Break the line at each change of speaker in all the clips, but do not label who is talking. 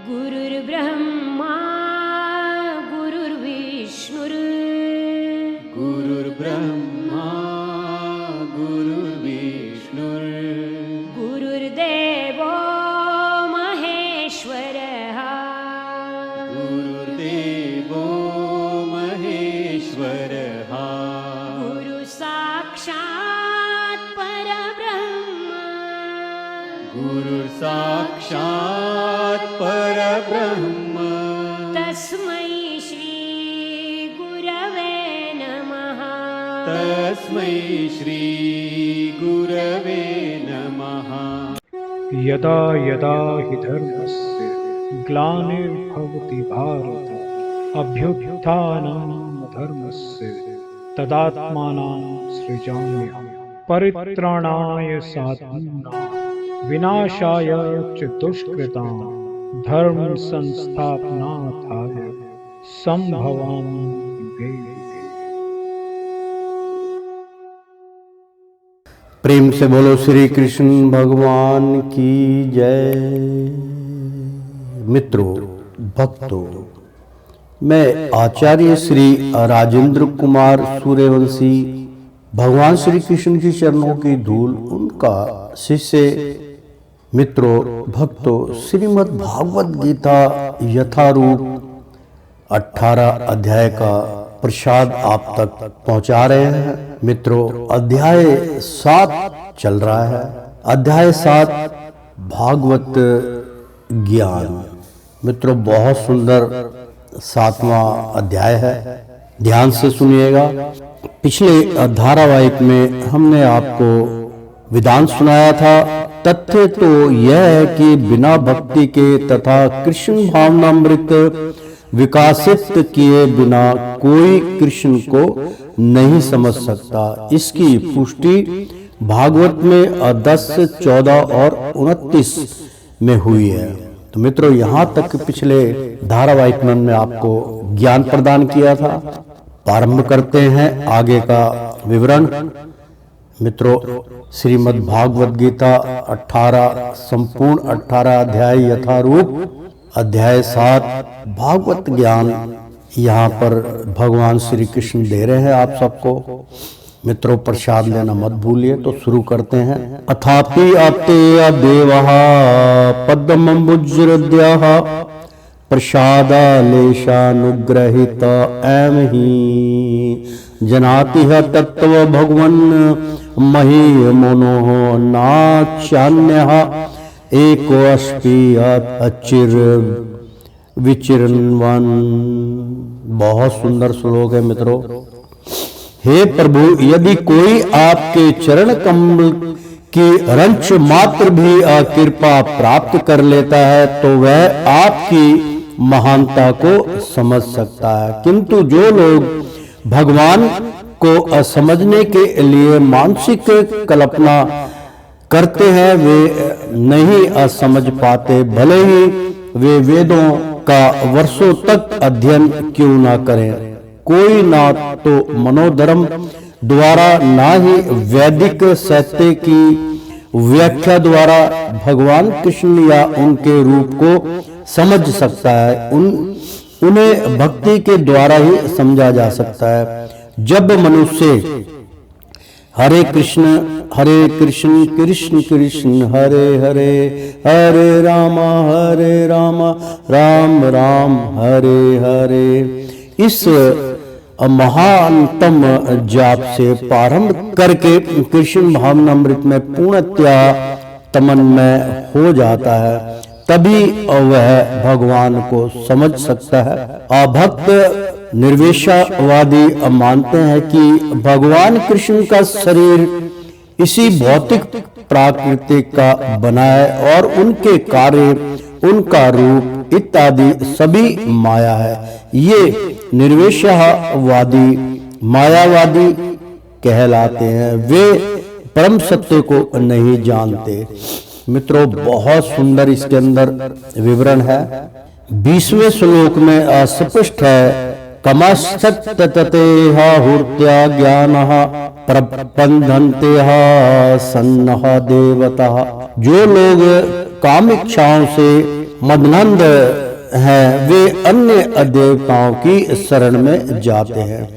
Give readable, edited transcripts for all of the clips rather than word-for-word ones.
गुरुर्ब्रह्मा गुरुर्विष्णुर्
गुरुर्ब्रह्मा गुरुर्विष्णुर्
गुरुर्देवो महेश्वरः
गुरुर्देवो महेश्वरः
गुरुसाक्षात् परब्रह्म
गुरुर्साक्षात् परब्रह्म
तस्मै श्री गुरवे नमः
तस्मै श्री गुरवे नमः।
यदा यदा हि धर्मस्य ग्लानिर्भवति भारत अभ्युत्थानं धर्मस्य तदात्मानं सृजाम्यहं परित्राणाय साधूनां विनाशाय च दुष्कृतां धर्म संस्थापनार्थाय संभवामि युगे युगे।
प्रेम से बोलो श्री कृष्ण भगवान की जय। मित्रों, भक्तों, मैं आचार्य श्री राजेंद्र कुमार सूर्यवंशी भगवान श्री कृष्ण की चरणों की धूल उनका शिष्य, मित्रों, भक्तों, श्रीमद् भागवत गीता यथारूप 18 अध्याय का प्रसाद आप तक पहुंचा रहे हैं। मित्रों, अध्याय 7 चल रहा है। अध्याय 7 भागवत ज्ञान। मित्रों, बहुत सुंदर 7वां अध्याय है, ध्यान से सुनिएगा। पिछले धारावाहिक में हमने आपको विधान सुनाया था। तथ्य तो यह है कि बिना भक्ति के तथा कृष्ण भावनामृत विकासित किए बिना कोई कृष्ण को नहीं समझ सकता। इसकी पुष्टि भागवत में 10, 14 और 29 में हुई है। तो मित्रों, यहाँ तक पिछले धारावाहिक में हमने आपको ज्ञान प्रदान किया था। प्रारंभ करते हैं आगे का विवरण। मित्रों, श्रीमद् भागवत गीता 18 संपूर्ण 18 अध्याय यथारूप अध्याय 7 भागवत ज्ञान यहाँ पर भगवान श्री कृष्ण दे रहे हैं आप सबको। मित्रों, प्रसाद लेना मत भूलिए। तो शुरू करते हैं। अथापि अतेय देवः पद्मम्बुजहृदयः प्रसादालेशानुग्रहित एम ही जनाति तत्व भगवन् मही मनो नाचान्यः एकोऽस्पि अचिर विचिरन्वन। बहुत सुंदर श्लोक है मित्रों। हे प्रभु, यदि कोई आपके चरण कमल की रंच मात्र भी कृपा प्राप्त कर लेता है तो वह आपकी महानता को समझ सकता है, किंतु जो लोग भगवान को समझने के लिए मानसिक कल्पना करते हैं वे नहीं समझ पाते, भले ही वे वेदों का वर्षों तक अध्ययन क्यों ना करें। कोई ना तो मनोधर्म द्वारा ना ही वैदिक साहित्य की व्याख्या द्वारा भगवान कृष्ण या उनके रूप को समझ सकता है। उन्हें भक्ति के द्वारा ही समझा जा सकता है। जब मनुष्य हरे कृष्ण कृष्ण कृष्ण हरे हरे, हरे राम राम राम हरे हरे इस महानतम जाप से प्रारंभ करके कृष्ण भावनामृत में पूर्णतया तन्मय हो जाता है, तभी वह भगवान को समझ सकता है। अभक्त निर्विशेषवादी मानते हैं कि भगवान कृष्ण का शरीर इसी भौतिक प्रकृति का बना है और उनके कार्य, उनका रूप इत्यादि सभी माया है। ये निर्विशेषवादी मायावादी कहलाते हैं। वे परम सत्य को नहीं जानते। मित्रों, बहुत सुंदर इसके अंदर विवरण है। 20वें श्लोक में स्पष्ट है, कमस्ततेह हूर्त्या ज्ञानः प्रबंधन्तेह सन्नः देवतः। जो लोग काम इच्छाओं से मदनंद हैं वे अन्य देवताओं की शरण में जाते हैं।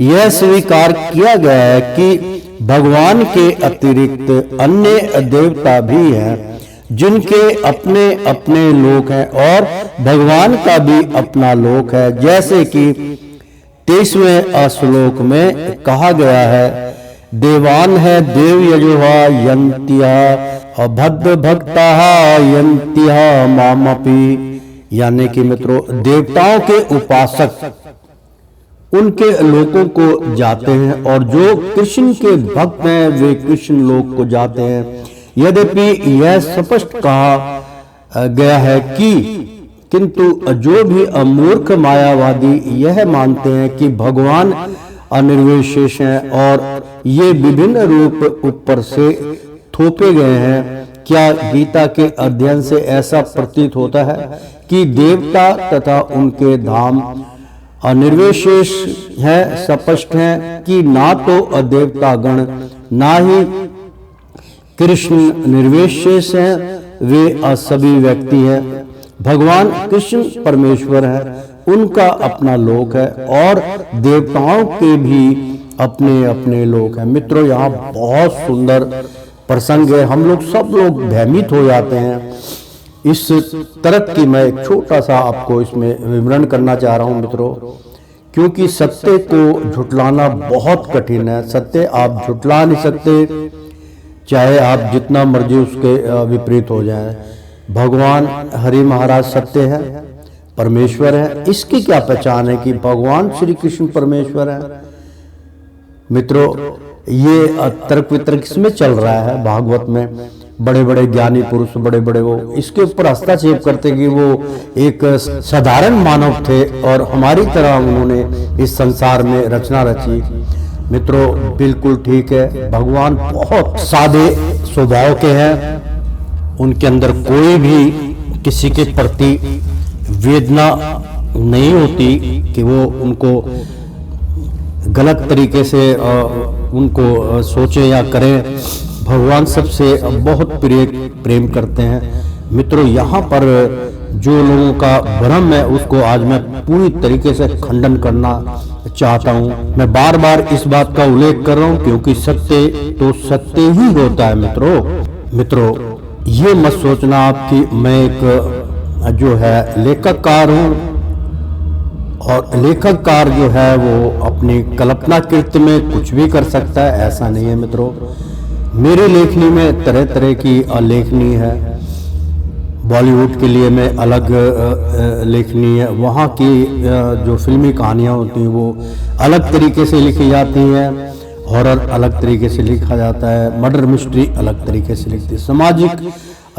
यह स्वीकार किया गया है कि भगवान के अतिरिक्त अन्य देवता भी हैं जिनके अपने अपने लोक हैं और भगवान का भी अपना लोक है, जैसे कि 23वें श्लोक में कहा गया है, देवान है देव यजुहा यंत्या अभद्र भक्ता यंत्या मामपि। यानी कि मित्रों, देवताओं के उपासक उनके लोकों को जाते हैं और जो कृष्ण के भक्त हैं वे कृष्ण लोक को जाते हैं। यद्यपि यह स्पष्ट कहा गया है कि किंतु जो भी अमूर्ख मायावादी यह मानते हैं कि भगवान अनिर्विशेष हैं और ये विभिन्न रूप ऊपर से थोपे गए हैं, क्या गीता के अध्ययन से ऐसा प्रतीत होता है कि देवता तथा उनके धाम अनिर्विशेष है? स्पष्ट है कि ना तो देवता गण ना ही कृष्ण निर्विशेष हैं, वे सभी व्यक्ति हैं। भगवान कृष्ण परमेश्वर है, उनका अपना लोक है और देवताओं के भी अपने अपने लोक है। मित्रों, यहाँ बहुत सुंदर प्रसंग है, हम लोग सब लोग भयभीत हो जाते हैं। इस तर्क की मैं एक छोटा सा आपको इसमें विवरण करना चाह रहा हूं मित्रों, क्योंकि सत्य को झुटलाना बहुत कठिन है। सत्य आप झुटला नहीं सकते, चाहे आप जितना मर्जी उसके विपरीत हो जाए। भगवान हरि महाराज सत्य है, परमेश्वर है। इसकी क्या पहचान है कि भगवान श्री कृष्ण परमेश्वर है? मित्रों, ये तर्क वितर्क इसमें चल रहा है भागवत में। बड़े बड़े ज्ञानी पुरुष, बड़े बड़े वो इसके ऊपर हस्तक्षेप करते कि वो एक साधारण मानव थे और हमारी तरह उन्होंने इस संसार में रचना रची। मित्रों, बिल्कुल ठीक है, भगवान बहुत सादे स्वभाव के हैं। उनके अंदर कोई भी किसी के प्रति वेदना नहीं होती कि वो उनको गलत तरीके से उनको सोचे या करें। भगवान सबसे बहुत प्रेम करते हैं। मित्रों, यहाँ पर जो लोगों का भ्रम है उसको आज मैं पूरी तरीके से खंडन करना चाहता हूँ। मैं बार बार इस बात का उल्लेख कर रहा हूँ क्योंकि सत्य तो सत्य ही होता है। मित्रों, ये मत सोचना आप कि मैं एक जो है लेखककार हूँ और लेखककार जो है वो अपनी कल्पना कृत्य में कुछ भी कर सकता है, ऐसा नहीं है। मित्रों, मेरी लेखनी में तरह तरह की लेखनी है। बॉलीवुड के लिए मैं अलग लेखनी है, वहाँ की जो फिल्मी कहानियाँ होती हैं वो अलग तरीके से लिखी जाती हैं, हॉरर अलग तरीके से लिखा जाता है, मर्डर मिस्ट्री अलग तरीके से लिखती है, सामाजिक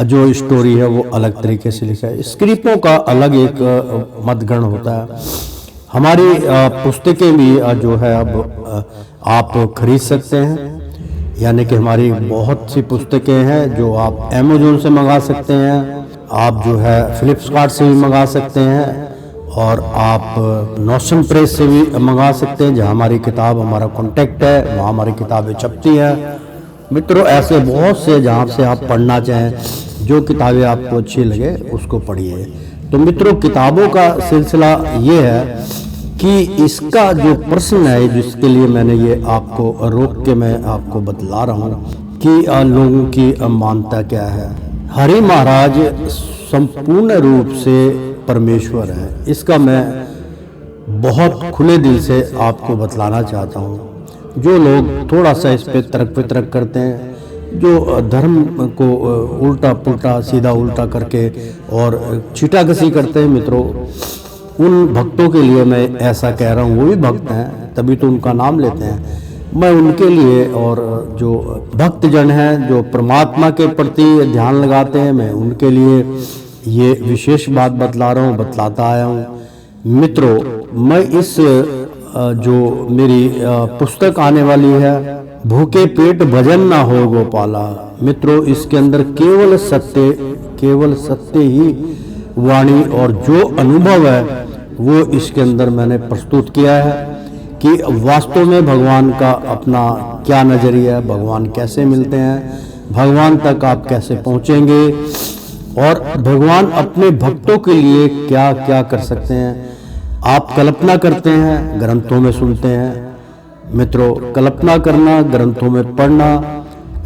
जो स्टोरी है वो अलग तरीके से लिखा है, स्क्रिप्टों का अलग एक मतगण होता है। हमारी पुस्तकें भी जो है अब आप खरीद सकते हैं, यानी कि हमारी बहुत सी पुस्तकें हैं जो आप अमेज़न से मंगा सकते हैं, आप जो है फ्लिपकार्ट से भी मंगा सकते हैं और आप नोशन प्रेस से भी मंगा सकते हैं, जहाँ हमारी किताब, हमारा कॉन्टैक्ट है, वहाँ हमारी किताबें छपती हैं। मित्रों, ऐसे बहुत से जहाँ से आप पढ़ना चाहें, जो किताबें आपको अच्छी लगे उसको पढ़िए। तो मित्रों, किताबों का सिलसिला ये है कि इसका जो प्रश्न है जिसके लिए मैंने ये आपको रोक के मैं आपको बतला रहा हूँ कि लोगों की मान्यता क्या है। हरि महाराज संपूर्ण रूप से परमेश्वर है, इसका मैं बहुत खुले दिल से आपको बतलाना चाहता हूँ। जो लोग थोड़ा सा इस पे तर्क वितर्क करते हैं, जो धर्म को उल्टा पुल्टा सीधा उल्टा करके और छीटाकसी करते हैं, मित्रों, उन भक्तों के लिए मैं ऐसा कह रहा हूँ, वो भी भक्त हैं तभी तो उनका नाम लेते हैं। मैं उनके लिए और जो भक्तजन हैं जो परमात्मा के प्रति ध्यान लगाते हैं, मैं उनके लिए ये विशेष बात बतला रहा हूँ, बतलाता आया हूँ। मित्रों, मैं इस जो मेरी पुस्तक आने वाली है, भूखे पेट भजन ना हो गोपाला, मित्रों, इसके अंदर केवल सत्य ही वाणी और जो अनुभव है वो इसके अंदर मैंने प्रस्तुत किया है कि वास्तव में भगवान का अपना क्या नजरिया है, भगवान कैसे मिलते हैं, भगवान तक आप कैसे पहुंचेंगे, और भगवान अपने भक्तों के लिए क्या क्या कर सकते हैं। आप कल्पना करते हैं, ग्रंथों में सुनते हैं। मित्रों, कल्पना करना, ग्रंथों में पढ़ना,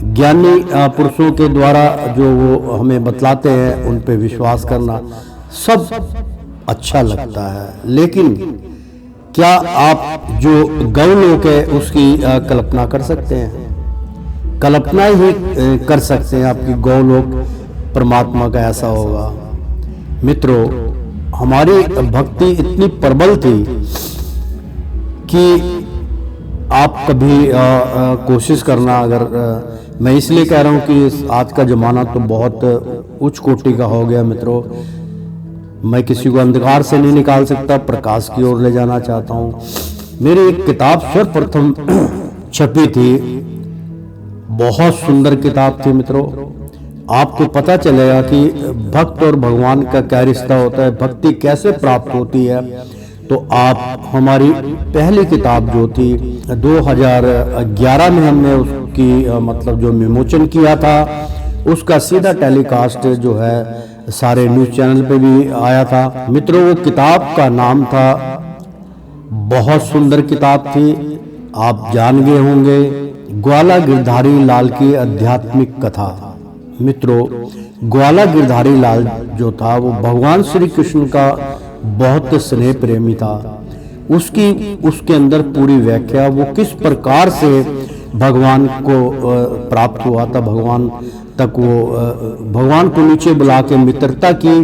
ज्ञानी पुरुषों के द्वारा जो वो हमें बतलाते हैं उन पे विश्वास करना सब अच्छा लगता है। लेकिन क्या आप जो गौलोक है उसकी कल्पना कर सकते हैं? कल्पना ही कर सकते हैं आपकी गौलोक परमात्मा का ऐसा होगा। मित्रों, हमारी भक्ति इतनी प्रबल थी कि आप कभी कोशिश करना, अगर मैं इसलिए कह रहा हूँ कि आज का ज़माना तो बहुत उच्च कोटि का हो गया। मित्रों, मैं किसी को अंधकार से नहीं निकाल सकता, प्रकाश की ओर ले जाना चाहता हूँ। मेरी एक किताब सर्वप्रथम छपी थी, बहुत सुंदर किताब थी। मित्रों, आपको पता चलेगा कि भक्त और भगवान का क्या रिश्ता होता है, भक्ति कैसे प्राप्त होती है। तो आप हमारी पहली किताब जो थी 2011 में हमने उसकी मतलब जो विमोचन किया था, उसका सीधा टेलीकास्ट जो है सारे न्यूज़ चैनल पे भी आया था। मित्रों, वो किताब का नाम था, बहुत सुंदर किताब थी, आप जान गए होंगे, ग्वाला गिरधारी लाल की आध्यात्मिक कथा। मित्रों, ग्वाला गिरधारी लाल जो था वो भगवान श्री कृष्ण का बहुत स्नेह प्रेमी था। उसके अंदर पूरी व्याख्या, वो किस प्रकार से भगवान को प्राप्त हुआ था, भगवान तक वो भगवान को नीचे बुला के मित्रता की,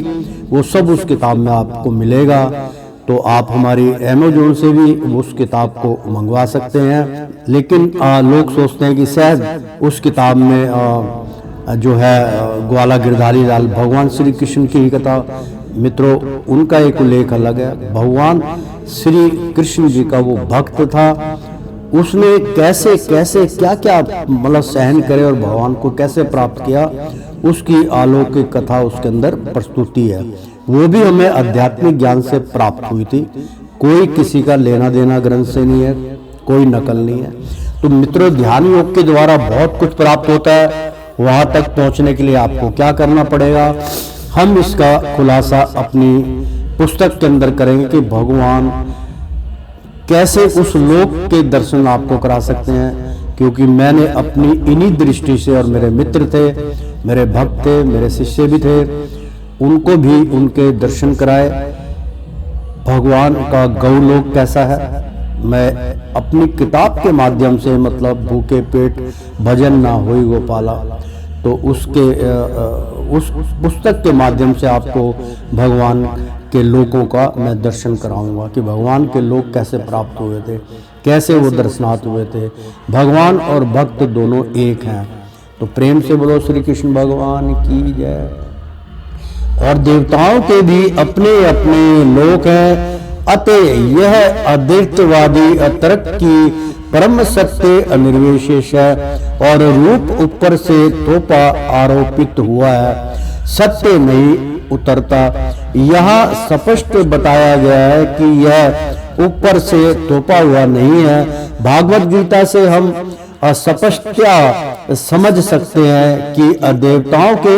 वो सब उस किताब में आपको मिलेगा। तो आप हमारी अमेज़न से भी उस किताब को मंगवा सकते हैं। लेकिन लोग सोचते हैं कि शायद उस किताब में जो है ग्वाला गिरधारी लाल भगवान श्री कृष्ण की ही कथा। मित्रों, उनका एक उल्लेख अलग है। भगवान श्री कृष्ण जी का वो भक्त था, उसने कैसे कैसे क्या क्या मतलब सहन करे और भगवान को कैसे प्राप्त किया, उसकी अलौकिक कथा उसके अंदर प्रस्तुति है। वो भी हमें आध्यात्मिक ज्ञान से प्राप्त हुई थी, कोई किसी का लेना देना ग्रंथ से नहीं है, कोई नकल नहीं है। तो मित्रों, ध्यान योग के द्वारा बहुत कुछ प्राप्त होता है। वहां तक पहुंचने के लिए आपको क्या करना पड़ेगा, हम इसका खुलासा अपनी पुस्तक के अंदर करेंगे कि भगवान कैसे उस लोक के दर्शन आपको करा सकते हैं। क्योंकि मैंने अपनी इन्हीं दृष्टि से, और मेरे मित्र थे, मेरे भक्त थे, मेरे शिष्य भी थे, उनको भी उनके दर्शन कराए। भगवान का गौलोक कैसा है, मैं अपनी किताब के माध्यम से, मतलब भूखे पेट भजन ना होई गोपाला, तो उसके उस पुस्तक के माध्यम से आपको भगवान के लोकों का मैं दर्शन कराऊंगा कि भगवान के लोक कैसे प्राप्त हुए थे, कैसे वो दर्शनार्थ हुए थे। भगवान और भक्त दोनों एक हैं। तो प्रेम से बोलो श्री कृष्ण भगवान की जय। और देवताओं के भी अपने अपने लोक हैं, अतः यह अद्वैतवादी अतर्क की परम सत्य अनिर्विशेष है और रूप ऊपर से थोपा आरोपित हुआ है, सत्य नहीं उतरता। यहाँ स्पष्ट बताया गया है कि यह ऊपर से थोपा हुआ नहीं है। भागवत गीता से हम स्पष्टता समझ सकते हैं कि देवताओं के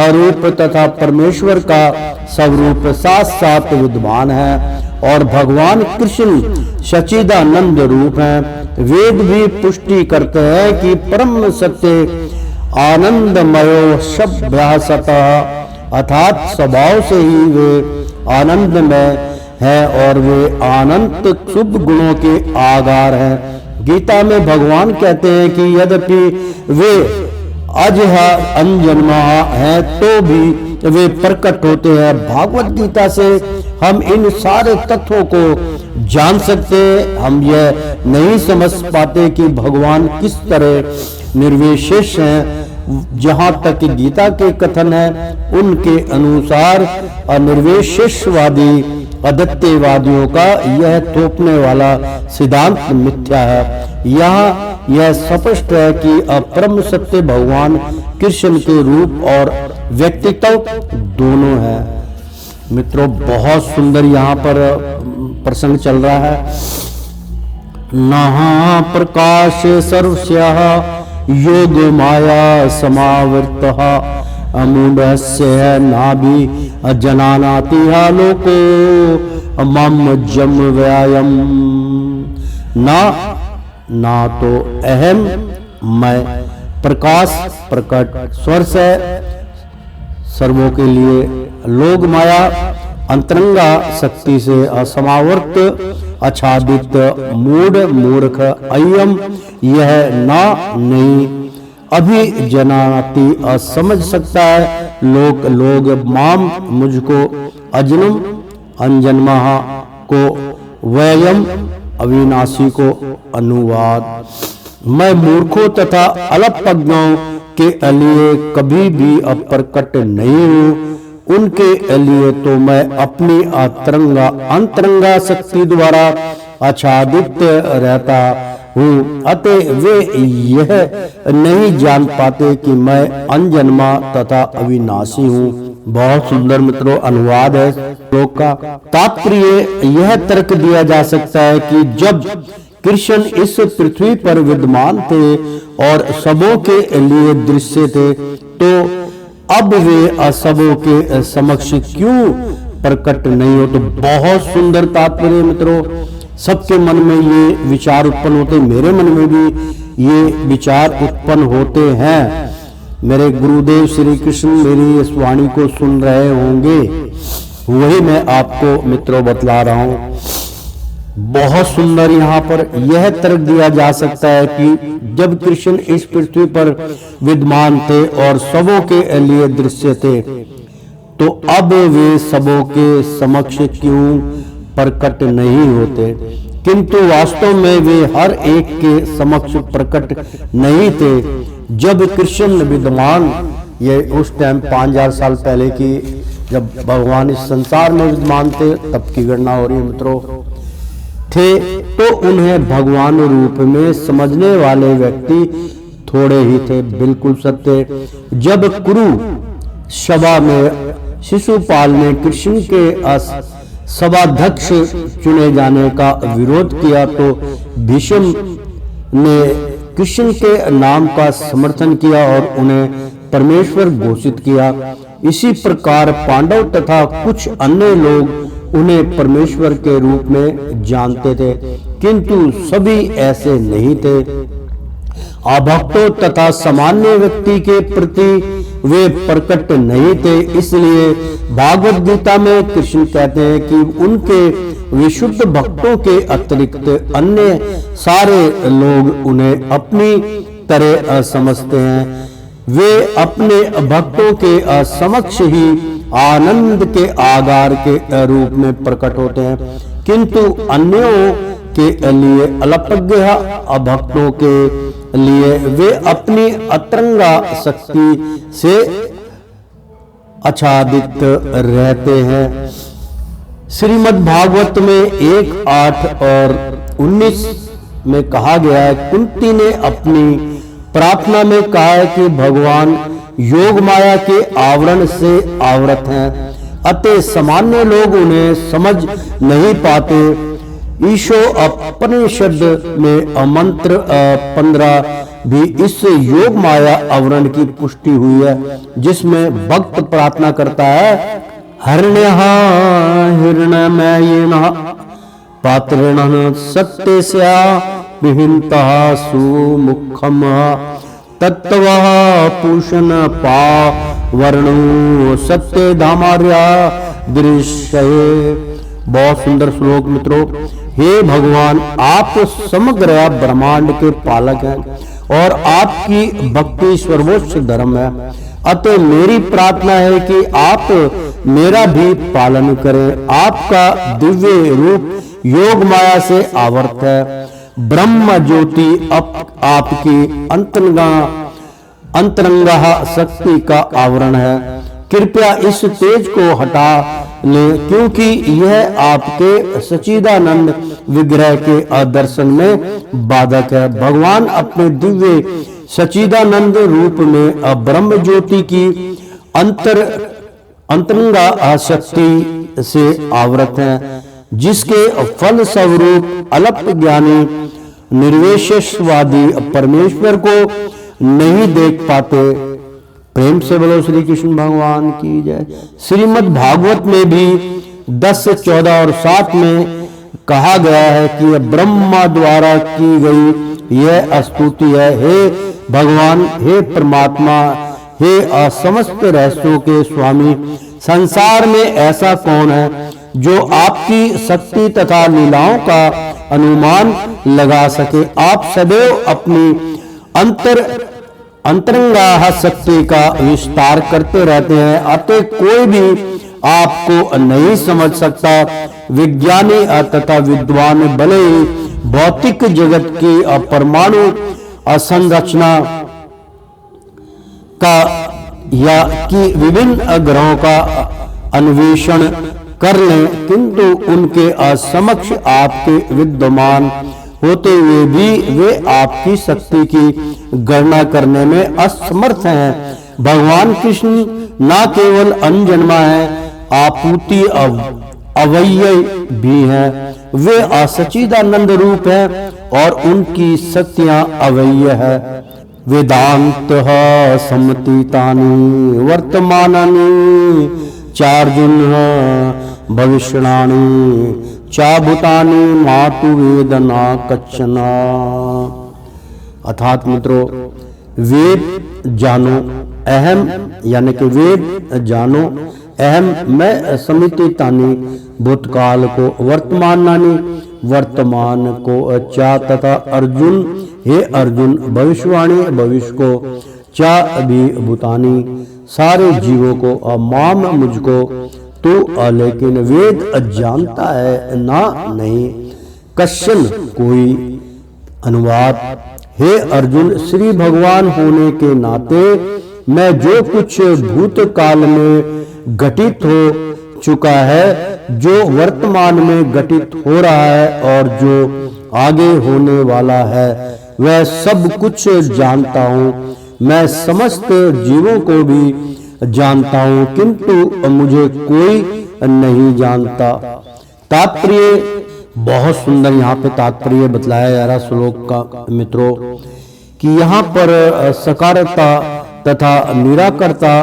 अरूप तथा परमेश्वर का स्वरूप साथ साथ विद्वान है और भगवान कृष्ण सच्चिदानंद रूप हैं। वेद भी पुष्टि करते हैं कि परम सत्य आनंदमयो शब्दासतः अर्थात स्वभाव से ही वे आनंदमय है और वे अनंत शुभ गुणों के आगार हैं। गीता में भगवान कहते हैं कि यद्यपि वे अजहा अनजन्मा है तो भी वे प्रकट होते हैं। भागवत गीता से हम इन सारे तत्वों को जान सकते हैं। हम यह नहीं समझ पाते कि भगवान किस तरह निर्विशेष हैं। जहां तक गीता के कथन है उनके अनुसार निर्विशेषवादी अद्वैतवादियों का यह थोपने वाला सिद्धांत मिथ्या है। यहाँ यह स्पष्ट है कि अपरम सत्य भगवान कृष्ण के रूप और व्यक्तित्व दोनों है। मित्रों, बहुत सुंदर यहाँ पर प्रसंग चल रहा है। नहा प्रकाश सर्वस्यः योग माया समावृतः मूढ़स्य नाभि जनानाति लोको मम जम व्यायम। ना तो अहम मैं प्रकाश प्रकट स्वर से सर्वों के लिए लोग माया अंतरंगा शक्ति से असमावर्त आच्छादित मूढ़ मूर्ख अयम यह ना नहीं अभी जनाति असमझ सकता है लोग माम मुझको अजन्म अनजन्मा को वयम अविनाशी को अनुवाद। मैं मूर्खों तथा अल्पज्ञों के लिए कभी भी अप्रकट नहीं हूँ। उनके लिए तो मैं अपनी अंतरंगा शक्ति द्वारा आच्छादित रहता हूँ। अतः वे यह नहीं जान पाते कि मैं अनजन्मा तथा अविनाशी हूँ। बहुत सुंदर मित्रों अनुवाद है श्लोक का। तात्पर्य यह तर्क दिया जा सकता है कि जब कृष्ण इस पृथ्वी पर विद्यमान थे और सबों के लिए दृश्य थे, तो अब वे सबों के समक्ष क्यों प्रकट नहीं हो। तो बहुत सुंदर तात्पर्य मित्रों। सबके मन में ये विचार उत्पन्न होते, मेरे मन में भी ये विचार उत्पन्न होते हैं। मेरे गुरुदेव श्री कृष्ण मेरी इस वाणी को सुन रहे होंगे, वही मैं आपको मित्रों बतला रहा हूं। बहुत सुंदर यहाँ पर यह तर्क दिया जा सकता है कि जब कृष्ण इस पृथ्वी पर विद्यमान थे और सबों के लिए दृश्य थे, तो अब वे सबों के समक्ष क्यों प्रकट नहीं होते। किंतु वास्तव में वे हर एक के समक्ष प्रकट नहीं थे जब कृष्ण विद्यमान, ये उस टाइम 5000 साल पहले की जब भगवान इस संसार में विद्यमान थे तब की गणना हो रही है मित्रों, थे, तो उन्हें भगवान रूप में समझने वाले व्यक्ति थोड़े ही थे। बिल्कुल सत्य। जब कुरु सभा में शिशुपाल ने कृष्ण के सभाध्यक्ष चुने जाने का विरोध किया तो भीष्म ने कृष्ण के नाम का समर्थन किया और उन्हें परमेश्वर घोषित किया। इसी प्रकार पांडव तथा कुछ अन्य लोग उन्हें परमेश्वर के रूप में जानते थे, किंतु सभी ऐसे नहीं थे। अभक्तों तथा सामान्य व्यक्ति के प्रति वे प्रकट नहीं थे। इसलिए भागवत गीता में कृष्ण कहते हैं कि उनके विशुद्ध भक्तों के अतिरिक्त अन्य सारे लोग उन्हें अपनी तरह समझते हैं। वे अपने भक्तों के समक्ष ही आनंद के आगार के रूप में प्रकट होते हैं, किंतु अन्यों के लिए अल्पज्ञ अभक्तों के लिए वे अपनी अंतरंगा शक्ति से आच्छादित रहते हैं। श्रीमद् भागवत में 1:8 और 19 में कहा गया है, कुंती ने अपनी प्रार्थना में कहा है कि भगवान योग माया के आवरण से आवृत हैं, अतः सामान्य लोग उन्हें समझ नहीं पाते। ईशो उपनिषद में मंत्र 15 भी इस योग माया आवरण की पुष्टि हुई है, जिसमें भक्त प्रार्थना करता है, हरण्यः हिरण्मयेन पात्रेण सत्यस्या विहिंतः सुमुखम तत्वः पूषण पावर्णो सत्य धामार्या दृश्य। बहुत सुंदर श्लोक मित्रों। हे भगवान, आप समग्र ब्रह्मांड के पालक हैं और आपकी भक्ति सर्वोच्च धर्म है। अतः मेरी प्रार्थना है कि आप मेरा भी पालन करें। आपका दिव्य रूप योग माया से आवृत है। ब्रह्म ज्योति आपकी अंतरंगा शक्ति का आवरण है। कृपया इस तेज को हटा लें, क्योंकि यह आपके सच्चिदानंद विग्रह के दर्शन में बाधक है। भगवान अपने दिव्य सच्चिदानंद रूप में ब्रह्म ज्योति की अंतरंगा शक्ति से आवृत है, जिसके फल स्वरूप अल्प ज्ञानी निर्विशेषवादी परमेश्वर को नहीं देख पाते। प्रेम से बोलो श्री कृष्ण भगवान की जय। श्रीमद् भागवत में भी 10, 14 और 7 में कहा गया है कि यह ब्रह्मा द्वारा की गई यह स्तुति है। हे भगवान, हे परमात्मा, हे समस्त रहस्यों के स्वामी, संसार में ऐसा कौन है जो आपकी शक्ति तथा लीलाओं का अनुमान लगा सके। आप सदैव अपनी अंतरंगा शक्ति का विस्तार करते रहते हैं, अतः कोई भी आपको नहीं समझ सकता। विज्ञानी तथा विद्वान भले ही भौतिक जगत की परमाणु संरचना का या कि विभिन्न ग्रहों का अन्वेषण कर लें, किंतु उनके असमक्ष आपके विद्यमान होते हुए भी वे आपकी शक्ति की गणना करने में असमर्थ हैं। भगवान कृष्ण न केवल अनजन्मा है, आपूति अवयय भी हैं। वे असच्चिदानंद रूप हैं और उनकी शक्तियां अवयय है। वेदांत समतीतानि वर्तमानानि चार्जुन भविष्याणि चा भूतानि मातु वेदना कच्चना। अर्थात मित्रों, वेद जानो अहम, यानी कि वेद जानो अहम मैं समितितानि भूतकाल को, वर्तमानानि वर्तमान को, चा तथा अर्जुन हे अर्जुन भविष्यवाणी भविष्य को, चा भी भूतानी सारे जीवों को, माम मुझको तो, लेकिन वेद जानता है ना नहीं, कश्चन कोई। अनुवाद, हे अर्जुन, श्री भगवान होने के नाते मैं जो कुछ भूतकाल में घटित हो चुका है, जो वर्तमान में घटित हो रहा है और जो आगे होने वाला है, वह सब कुछ जानता हूँ। मैं समस्त जीवों को भी जानता हूँ, किंतु मुझे कोई नहीं जानता। तात्पर्य बहुत सुंदर यहाँ पे तात्पर्य बतलाया जा रहा श्लोक का मित्रों, कि यहाँ पर सकारता तथा निराकरता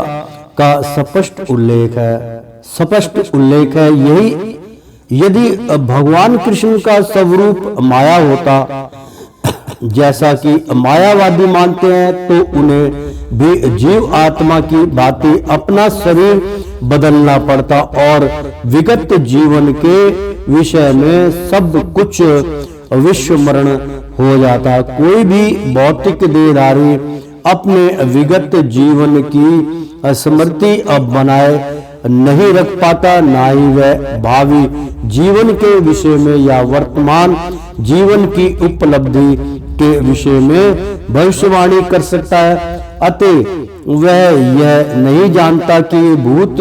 का स्पष्ट उल्लेख है। स्पष्ट उल्लेख है यही, यदि भगवान कृष्ण का स्वरूप माया होता, जैसा कि मायावादी मानते हैं, तो उन्हें भी जीव आत्मा की भांति अपना शरीर बदलना पड़ता और विगत जीवन के विषय में सब कुछ विस्मरण हो जाता। कोई भी भौतिक देहधारी अपने विगत जीवन की स्मृति अब बनाए नहीं रख पाता, ना ही वह भावी जीवन के विषय में या वर्तमान जीवन की उपलब्धि के विषय में भविष्यवाणी कर सकता है। अतः वह यह नहीं जानता कि भूत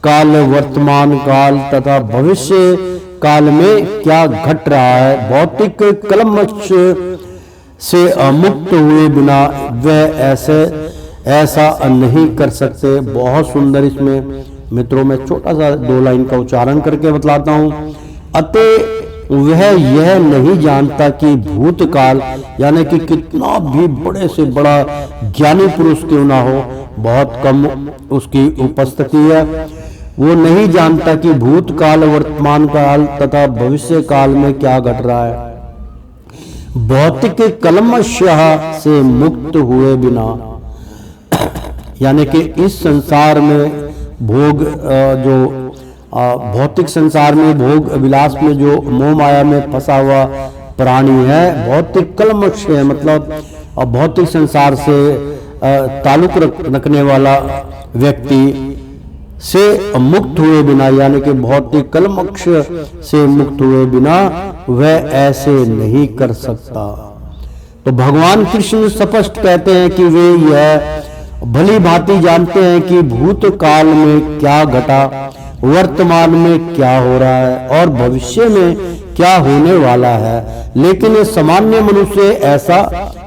काल, वर्तमान काल तथा भविष्य काल में क्या घट रहा है। भौतिक कलमश से मुक्त हुए बिना वह ऐसा नहीं कर सकते। बहुत सुंदर इसमें मित्रों मैं छोटा सा 2 लाइन का उच्चारण करके बतलाता हूँ। अतः वह यह नहीं जानता कि भूतकाल, यानी कि कितना भी बड़े से बड़ा ज्ञानी पुरुष क्यों ना हो, बहुत कम उसकी उपस्थिति है, वो नहीं जानता कि भूतकाल, वर्तमान काल तथा भविष्य काल में क्या घट रहा है। भौतिक कलमश से मुक्त हुए बिना, यानी कि इस संसार में भोग जो भौतिक संसार में भोग विलास में जो मोह माया में फंसा हुआ प्राणी है, भौतिक कलमश है, मतलब भौतिक संसार से ताल्लुक रखने वाला व्यक्ति से मुक्त हुए बिना, यानी कि भौतिक कलमश से मुक्त हुए बिना वह ऐसे नहीं कर सकता। तो भगवान कृष्ण स्पष्ट कहते हैं कि वे यह भली भांति जानते हैं कि भूतकाल में क्या घटा, वर्तमान में क्या हो रहा है और भविष्य में क्या होने वाला है, लेकिन सामान्य मनुष्य ऐसा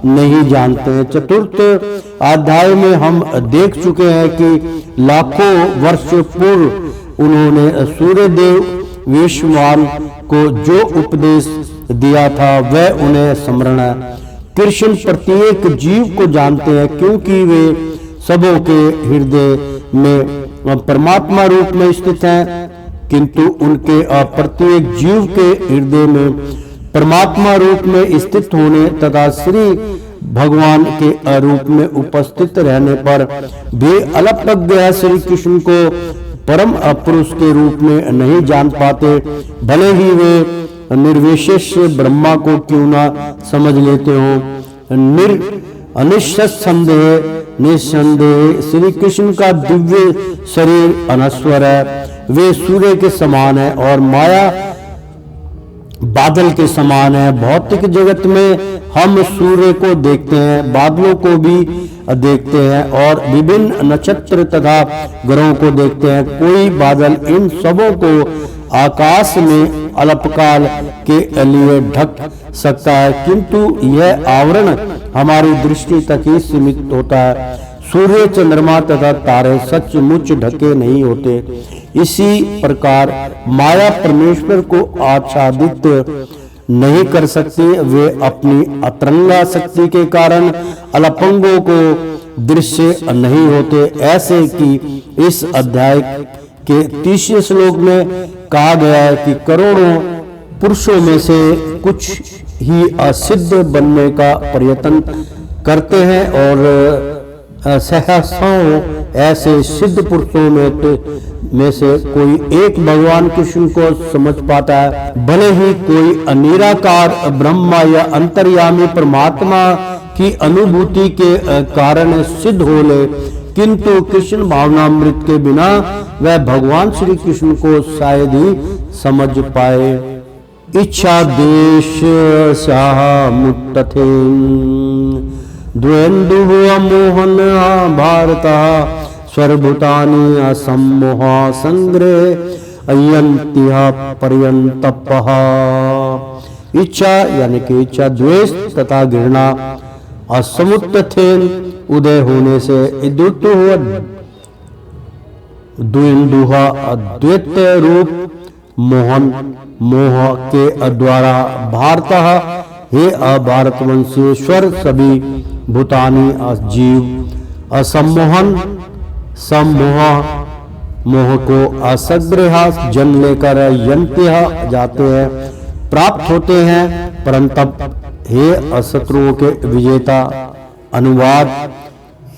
नहीं जानते हैं। 4th अध्याय में हम देख चुके हैं कि लाखों वर्ष पूर्व उन्होंने सूर्यदेव विश्ववान को जो उपदेश दिया था वह उन्हें स्मरण है। कृष्ण प्रत्येक जीव को जानते हैं, क्योंकि वे सबों के हृदय में परमात्मा रूप में स्थित हैं, किंतु उनके प्रत्येक जीव के हृदय में परमात्मा रूप में स्थित होने तथा श्री भगवान के रूप में उपस्थित रहने पर भी अल्पज्ञ श्री कृष्ण को परम पुरुष के रूप में नहीं जान पाते, भले ही वे निर्विशेष ब्रह्मा को क्यों ना समझ लेते हो। निस्संदेह श्री कृष्ण का दिव्य शरीर अनश्वर है, वे सूर्य के समान है और माया बादल के समान है। भौतिक जगत में हम सूर्य को देखते हैं, बादलों को भी देखते हैं और विभिन्न नक्षत्र तथा ग्रहों को देखते हैं। कोई बादल इन सबों को आकाश में अल्पकाल के लिए ढक सकता है, किंतु यह आवरण हमारी दृष्टि तक ही सीमित होता है। सूर्य, चंद्रमा तथा तारे सचमुच ढके नहीं होते। इसी प्रकार माया परमेश्वर को आच्छादित नहीं कर सकती, वे अपनी अतरंगा शक्ति के कारण अल्पंगों को दृश्य नहीं होते। ऐसे कि इस अध्याय के 30वें श्लोक में कहा गया है कि करोड़ों पुरुषों में से कुछ ही असिद्ध बनने का प्रयत्न करते हैं और सहस्रों ऐसे सिद्ध पुरुषों में से कोई एक भगवान कृष्ण को समझ पाता है। भले ही कोई निराकार ब्रह्मा या अंतर्यामी परमात्मा की अनुभूति के कारण सिद्ध हो ले, किंतु कृष्ण भावनामृत के बिना वह भगवान श्री कृष्ण को शायद ही समझ पाए। इच्छा देश मुक्तथे द्वेन्दु मोहन भारत सर्वभूतानि असम्मोह संग्रह अयंतिहा पर्यंतपः। इच्छा यानी कि इच्छा, द्वेष तथा घृणा असमुत्थेन उदय होने से द्वेन्दुहा अद्वैत रूप मोहन मोह के द्वारा भारत हे भारतवंशीश्वर सभी भूतानी जीव असम्मोहन सम्मोह मोह को असग्रह जन लेकर यंत्य जाते हैं, प्राप्त होते हैं। परंतु हे अशत्रुओं के विजेता, अनुवाद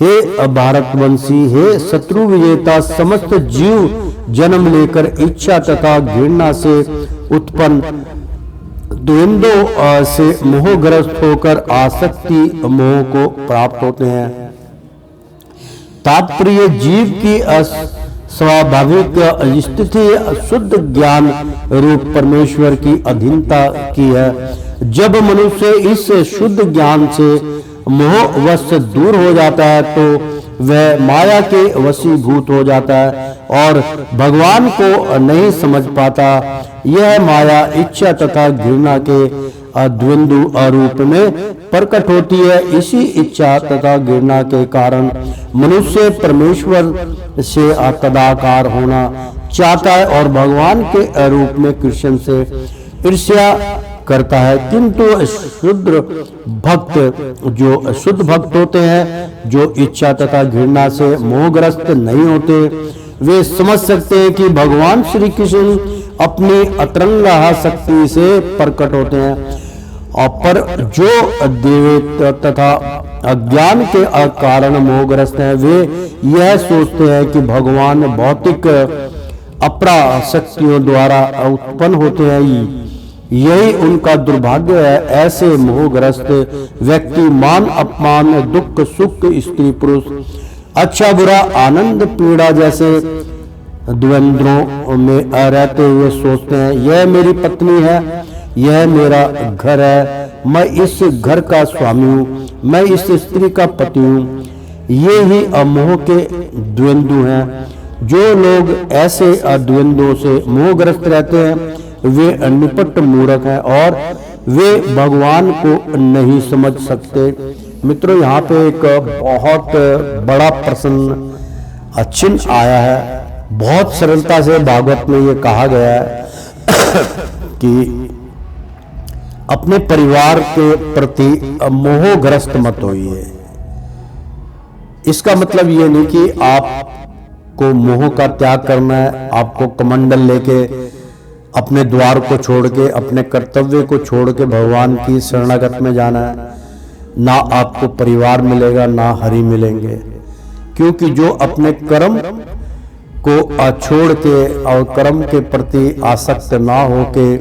हे भारतवंशी, हे शत्रु विजेता, समस्त जीव जन्म लेकर इच्छा तथा घृणा से उत्पन्न द्वंद्वों से मोहग्रस्त होकर आसक्ति मोह को प्राप्त होते हैं। तात्पर्य जीव की स्वाभाविक स्थिति शुद्ध ज्ञान रूप परमेश्वर की अधीनता की है। जब मनुष्य इस शुद्ध ज्ञान से मोहवश दूर हो जाता है तो वह माया के वशीभूत हो जाता है और भगवान को नहीं समझ पाता। यह माया इच्छा तथा घृणा के द्वंद्व रूप में प्रकट होती है। इसी इच्छा तथा घृणा के कारण मनुष्य परमेश्वर से तदाकार होना चाहता है और भगवान के रूप में कृष्ण से ईर्ष्या करता है। किंतु शुद्ध भक्त होते हैं जो इच्छा तथा घृणा से मोहग्रस्त नहीं होते, वे समझ सकते हैं कि भगवान श्री कृष्ण अपनी अतरंगा शक्ति से प्रकट होते हैं। और पर जो देव तथा अज्ञान के कारण मोहग्रस्त हैं, वे यह सोचते हैं कि भगवान भौतिक अपरा शक्तियों द्वारा उत्पन्न होते हैं। यही उनका दुर्भाग्य है। ऐसे मोहग्रस्त व्यक्ति मान अपमान, दुख सुख, स्त्री पुरुष, अच्छा बुरा, आनंद पीड़ा जैसे द्वंद्वों में रहते हुए सोचते हैं यह मेरी पत्नी है, यह मेरा घर है, मैं इस घर का स्वामी हूँ, मैं इस स्त्री का पति हूँ। ये ही अमोह के द्वंद्व हैं। जो लोग ऐसे द्वंद्वों से मोहग्रस्त रहते हैं वे निपट मूर्ख हैं और वे भगवान को नहीं समझ सकते। मित्रों, यहाँ पे एक बहुत बड़ा प्रश्न चिन्ह आया है। बहुत सरलता से भागवत में ये कहा गया है कि अपने परिवार के प्रति मोहग्रस्त मत होइए। इसका मतलब ये नहीं कि आपको मोह का त्याग करना है, आपको कमंडल लेके अपने द्वार को छोड़ के, अपने कर्तव्य को छोड़ के भगवान की शरणागत में जाना है। ना आपको परिवार मिलेगा, ना हरि मिलेंगे, क्योंकि जो अपने कर्म को छोड़ के और कर्म के प्रति आसक्त ना होके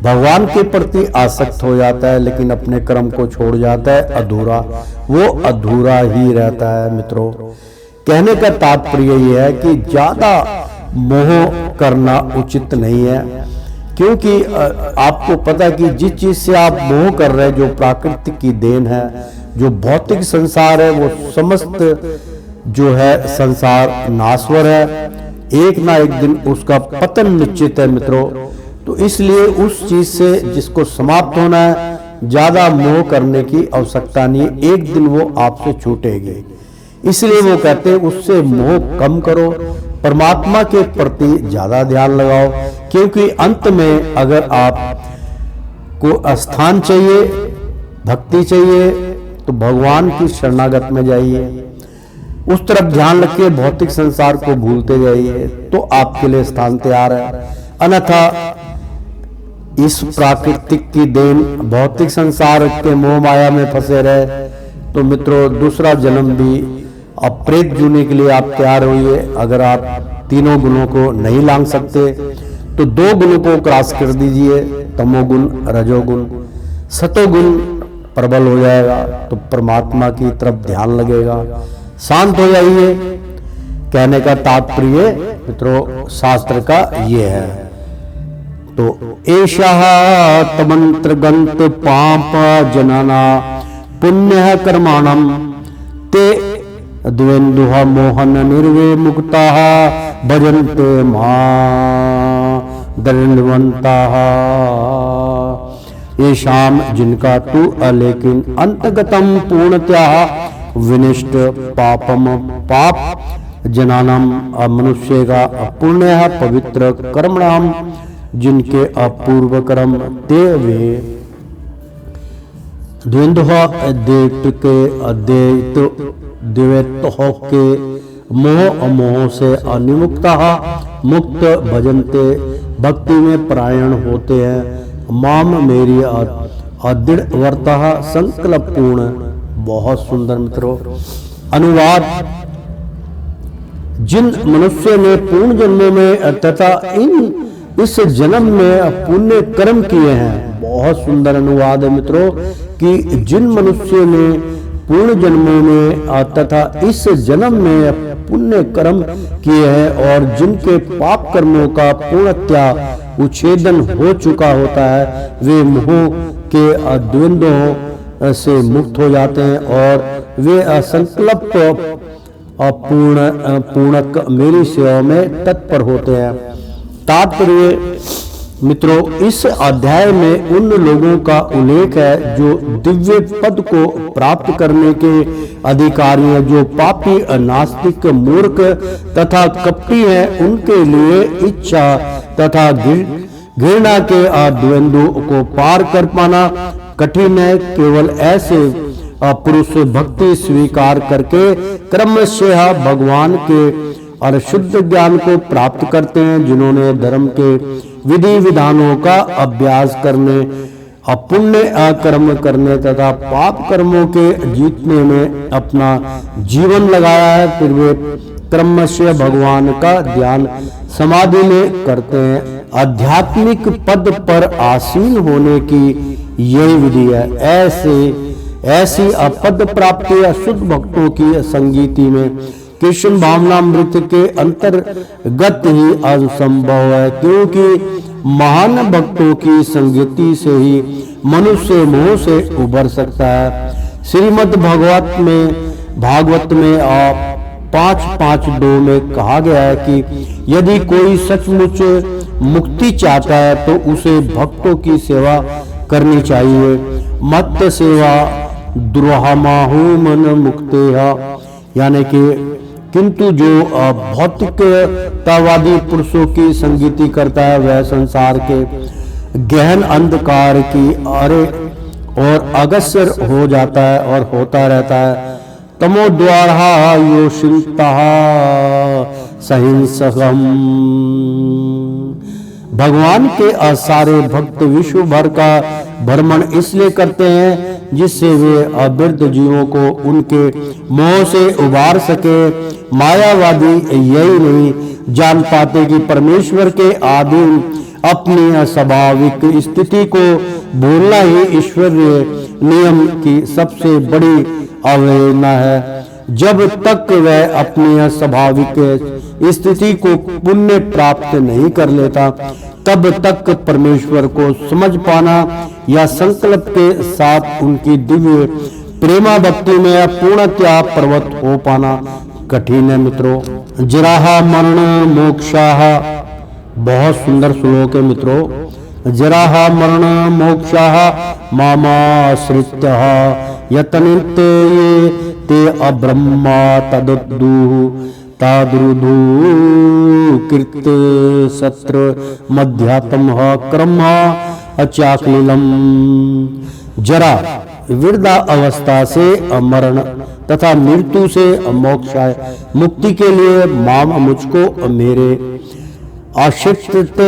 भगवान के प्रति आसक्त हो जाता है, लेकिन अपने कर्म को छोड़ जाता है, अधूरा, वो अधूरा ही रहता है। मित्रों, कहने का तात्पर्य यह है कि ज्यादा मोह करना उचित नहीं है, क्योंकि आपको पता है कि जिस चीज से आप मोह कर रहे हैं, जो प्राकृतिक की देन है, जो भौतिक संसार है, वो समस्त जो है संसार नाश्वर है, एक ना एक दिन उसका पतन निश्चित है। मित्रों, तो इसलिए उस चीज से जिसको समाप्त होना है, ज्यादा मोह करने की आवश्यकता नहीं, एक दिन वो आपसे छूटेगी। इसलिए वो कहते हैं उससे मोह कम करो, परमात्मा के प्रति ज्यादा ध्यान लगाओ, क्योंकि अंत में अगर आप को स्थान चाहिए, भक्ति चाहिए, तो भगवान की शरणागत में जाइए, उस तरफ ध्यान रखिए, भौतिक संसार को भूलते जाइए, तो आपके लिए स्थान तैयार है। अन्यथा इस प्राकृतिक की देन, भौतिक संसार के मोह माया में फंसे रहे, तो मित्रों दूसरा जन्म भी अब प्रेत जूने के लिए आप तैयार होइए। अगर आप तीनों गुणों को नहीं लांग सकते, तो 2 गुणों को क्रॉस कर दीजिए, तमोगुण, रजोगुण। सतोगुण प्रबल हो जाएगा, तो परमात्मा की तरफ ध्यान लगेगा, शांत हो जाइए। कहने का तात्पर्य मित्रों शास्त्र का ये है। तो एषः तमंत्र गंत पाप जनाना पुण्य कर्माणम ते द्वेन्दुः मोहन निर्वे मुक्ता भजन्ते मां दंडवंताः। येषाम जिनका तू लेकिन अंतगतम पूर्णतया विनिष्ट पापम पाप जनानम मनुष्य का पुण्य पवित्र कर्मणाम जिनके अपूर्व कर्म ते वे द्वंद्व अद्वैत के अद्वैत द्वैत के मोह अमोह से अनिमुक्त मुक्त भजनते भक्ति में परायण होते हैं। माम मेरी अदृढ़वर्ता संकल्प पूर्ण। बहुत सुंदर मित्रों अनुवाद। जिन मनुष्य ने पूर्ण जन्मों में तथा इस जन्म में पुण्य कर्म किए हैं, बहुत सुंदर अनुवाद है मित्रों, कि जिन मनुष्य ने पूर्ण जन्मों में तथा इस जन्म में पुण्य कर्म किए हैं और जिनके पाप कर्मों का पूर्णतया उच्छेदन हो चुका होता है, वे मोह के द्वंद्वों से मुक्त हो जाते हैं और वे असंकल्प पूर्णक मेरी सेवा में तत्पर होते हैं। तात्पर्य मित्रों, इस अध्याय में उन लोगों का उल्लेख है जो दिव्य पद को प्राप्त करने के अधिकारी हैं, जो पापी, नास्तिक, मूर्ख तथा कपटी हैं। उनके लिए इच्छा तथा घृणा के द्वंद्व को पार कर पाना कठिन है। केवल ऐसे पुरुष भक्ति स्वीकार करके क्रमशः भगवान के और शुद्ध ज्ञान को प्राप्त करते हैं, जिन्होंने धर्म के विधि विधानों का अभ्यास करने, पुण्य कर्म करने तथा पाप कर्मों के जीतने में अपना जीवन लगाया है। फिर वे क्रमशः भगवान का ध्यान समाधि में करते हैं। आध्यात्मिक पद पर आसीन होने की यही विधि है। ऐसी अपद प्राप्ति शुद्ध भक्तों की संगीति में कृष्ण भावनामृत के अंतर्गत ही असंभव है, क्योंकि महान भक्तों की संगति से ही मनुष्य मोह से उबर सकता है। श्रीमद् भागवत में 5:5-2 में कहा गया है कि यदि कोई सचमुच मुक्ति चाहता है तो उसे भक्तों की सेवा करनी चाहिए। मत सेवा द्रोहमाहु मन मुक्तेहा, यानी कि किंतु जो भौतिकतावादी पुरुषों की संगति करता है वह संसार के गहन अंधकार की आरे और अग्रसर हो जाता है और होता रहता है तमोद्वारा योषितः सहिंसकम्। भगवान के सारे भक्त विश्व भर का भ्रमण इसलिए करते हैं जिससे वे अवृद्ध जीवों को उनके मोह से उबार सके। मायावादी यही नहीं जान पाते कि परमेश्वर के आधीन अपनी अस्वाभाविक स्थिति को भूलना ही ईश्वरीय नियम की सबसे बड़ी अवहेलना है। जब तक वह अपनी अस्वाभाविक स्थिति को पुण्य प्राप्त नहीं कर लेता तब तक परमेश्वर को समझ पाना या संकल्प के साथ उनकी दिव्य प्रेमा भक्ति में पूर्णतया प्रवृत्त हो पाना कठिन है। मित्रों, जराहा मरण मोक्षाः, बहुत सुंदर श्लोक है मित्रों। जराहा मरण मोक्षाः मामाश्रित्यः यतन्ते ये ते अब्रह्मा तदुदु तादृदु कृत सत्र मध्यात्म क्रम अचाक्लिलम। जरा वृद्धा अवस्था से मरण तथा मृत्यु से मोक्ष मुक्ति के लिए माम मुझको मेरे आश्रित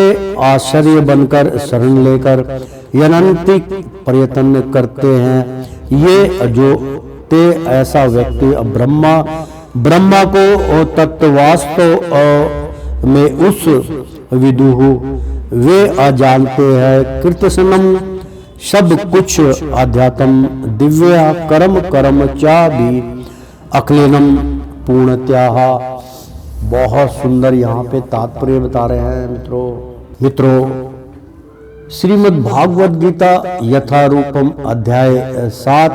आश्चर्य बनकर शरण लेकर अनंतिक प्रयत्न करते हैं। ये जो ते ऐसा व्यक्ति ब्रह्मा को तत्वास्तव में उस विदुः वे अजानते हैं। कृतसनम सब कुछ अध्यात्म दिव्य कर्म चा भी अक्लेनम पूर्णत्याः। बहुत सुंदर यहाँ पे तात्पर्य बता रहे हैं मित्रों। श्रीमद् भागवत गीता यथारूपम अध्याय 7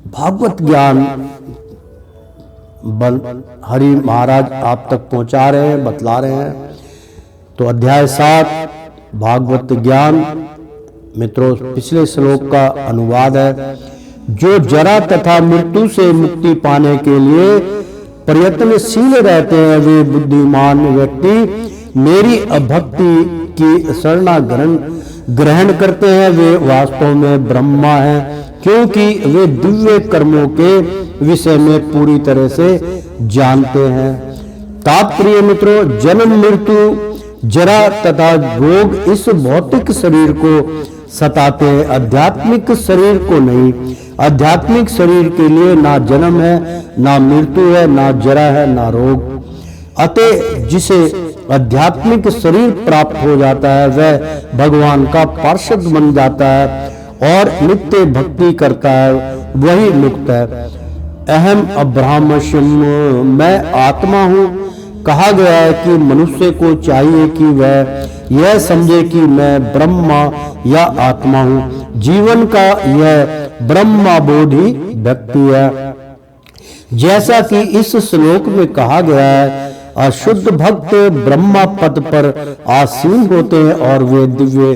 भागवत ज्ञान हरि महाराज आप तक पहुंचा रहे हैं, बतला रहे हैं। तो अध्याय 7 भागवत ज्ञान मित्रों पिछले श्लोक का अनुवाद है। जो जरा तथा मृत्यु से मुक्ति पाने के लिए प्रयत्नशील रहते हैं वे बुद्धिमान व्यक्ति मेरी भक्ति की शरणागरण ग्रहण करते हैं। वे वास्तव में ब्रह्मा हैं क्योंकि वे दिव्य कर्मों के विषय में पूरी तरह से जानते हैं। तात्पर्य मित्रों, जन्म मृत्यु जरा तथा रोग इस भौतिक शरीर को सताते हैं, आध्यात्मिक शरीर को नहीं। आध्यात्मिक शरीर के लिए ना जन्म है, ना मृत्यु है, ना जरा है, ना रोग। अतः जिसे आध्यात्मिक शरीर प्राप्त हो जाता है वह भगवान का पार्षद बन जाता है और नित्य भक्ति करता है, वही मुक्त है। अहम अब्राह्मस्म, मैं आत्मा हूँ। कहा गया है कि मनुष्य को चाहिए कि वह यह समझे कि मैं ब्रह्मा या आत्मा हूँ। जीवन का यह ब्रह्माबोधि व्यक्ति है। जैसा कि इस श्लोक में कहा गया है, अशुद्ध भक्त ब्रह्मा पद पर आसीन होते हैं और वे दिव्य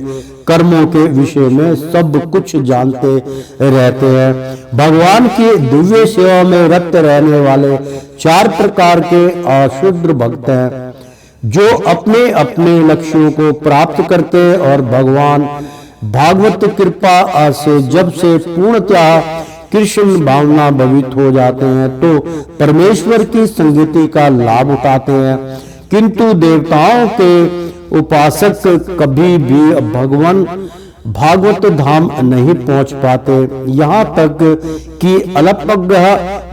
कर्मों के विषय में सब कुछ जानते रहते हैं। भगवान की दिव्य सेवा में रत रहने वाले 4 प्रकार के अशुद्ध भक्त हैं जो अपने अपने लक्ष्यों को प्राप्त करते हैं और भगवान भागवत कृपा से जब से पूर्णतः कृष्ण भावना भवित हो जाते हैं तो परमेश्वर की संगति का लाभ उठाते हैं। किंतु देवताओं के उपासक कभी भी भगवान भागवत धाम नहीं पहुंच पाते। यहाँ तक कि अल्पज्ञ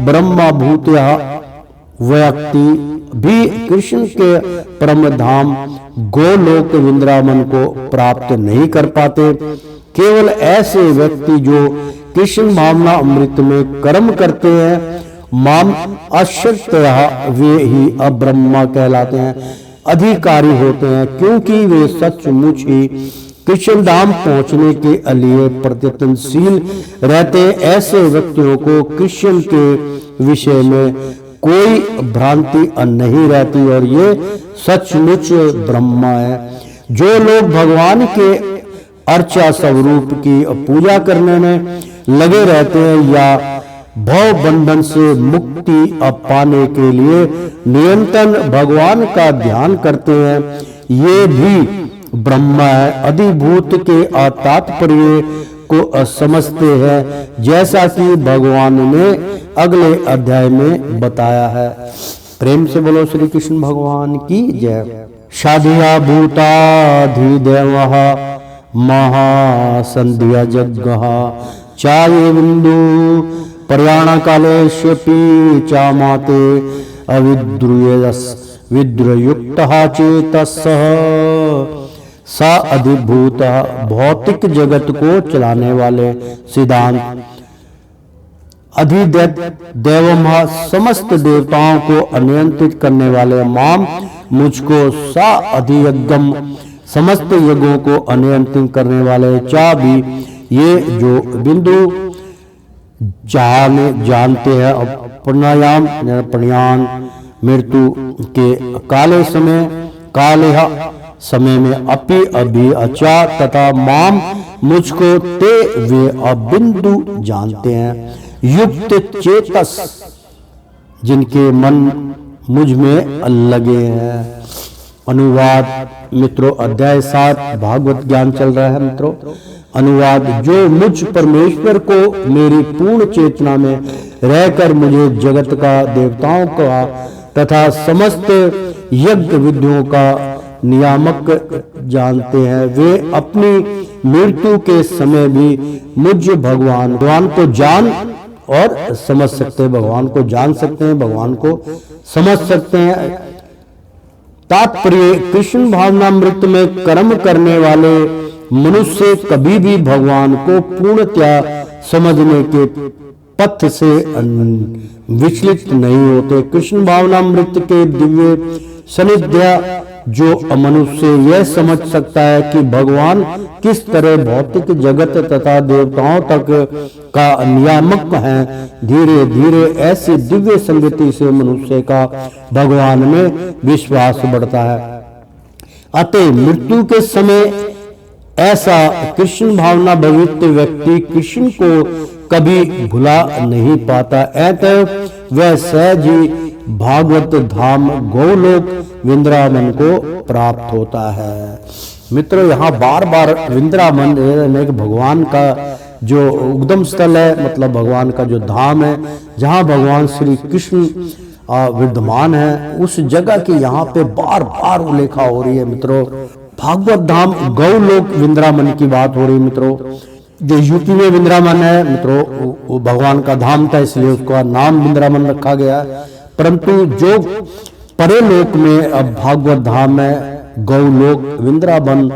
ब्रह्मभूत व्यक्ति भी कृष्ण के परम धाम गोलोक वृंदावन को प्राप्त नहीं कर पाते। केवल ऐसे व्यक्ति जो कृष्ण भावना अमृत में कर्म करते हैं माम अश्रद्धया वे ही अब्रह्मा कहलाते हैं, अधिकारी होते हैं, क्योंकि वे सचमुच ही कृष्ण धाम पहुंचने के लिए प्रयत्नशील रहते। ऐसे व्यक्तियों को कृष्ण के विषय में कोई भ्रांति नहीं रहती और ये सचमुच ब्रह्मा है। जो लोग भगवान के अर्चा स्वरूप की पूजा करने में लगे रहते हैं या भव बंधन से मुक्ति पाने के लिए निरंतर भगवान का ध्यान करते हैं, ये भी ब्रह्मा है। अधिभूत के तात्पर्य को समझते हैं, जैसा कि भगवान ने अगले अध्याय में बताया है। प्रेम से बोलो श्री कृष्ण भगवान की जय। शाधिया भूताधिदेवः महासंध्या जग्गः चाये बिंदु प्रयाण कालेष्यपि चामाते अविद्रुयस विद्रयुक्तः चेतसः सा अधिभूत। भौतिक जगत को चलाने वाले सिद्धांत अधिदेव समस्त देवताओं को अनियंत्रित करने वाले माम मुझको सा अधियज्ञम समस्त यज्ञों को अनियंत्रित करने वाले चा भी ये जो बिंदु जानते हैं प्राणायाम प्राणायाम मृत्यु के काले समय में अपि अभी अचा तथा माम मुझको ते वे अबिंदु जानते हैं। युक्त चेतस जिनके मन मुझ में लगे हैं। अनुवाद मित्रों अध्याय 7 भागवत ज्ञान चल रहा है मित्रों। अनुवाद जो मुझ परमेश्वर को मेरी पूर्ण चेतना में रहकर मुझे जगत का देवताओं का तथा समस्त यज्ञ विधियों का नियामक जानते हैं, वे अपनी मृत्यु के समय भी मुझ भगवान को जान और समझ सकते हैं, भगवान को जान सकते हैं, भगवान को समझ सकते हैं। तात्पर्य कृष्ण भावनामृत में कर्म करने वाले मनुष्य कभी भी भगवान को पूर्णतया समझने के पथ से विचलित नहीं होते। कृष्ण भावनामृत के दिव्य सानिध्य जो मनुष्य यह समझ सकता है कि भगवान किस तरह भौतिक जगत तथा देवताओं तक का नियामक है, धीरे धीरे ऐसी दिव्य संगति से मनुष्य का भगवान में विश्वास बढ़ता है। अतः मृत्यु के समय ऐसा कृष्ण भावना भवित व्यक्ति कृष्ण को कभी भुला नहीं पाता। अतः वह सहज ही भागवत धाम गोलोक वृंदावन को प्राप्त होता है। मित्रों यहाँ बार बार वृंदावन भगवान का जो उद्गम स्थल है, मतलब भगवान का जो धाम है जहाँ भगवान श्री कृष्ण विद्यमान है, उस जगह की यहाँ पे बार बार उल्लेखा हो रही है मित्रों। भागवत धाम गौलोक वृंदावन की बात हो रही है मित्रों। जो यूपी में वृंदावन है मित्रों, वो भगवान का धाम था, इसलिए उसका नाम वृंदावन रखा गया। परंतु जो परे लोक में अब भागवत धाम में गौलोक वृंदावन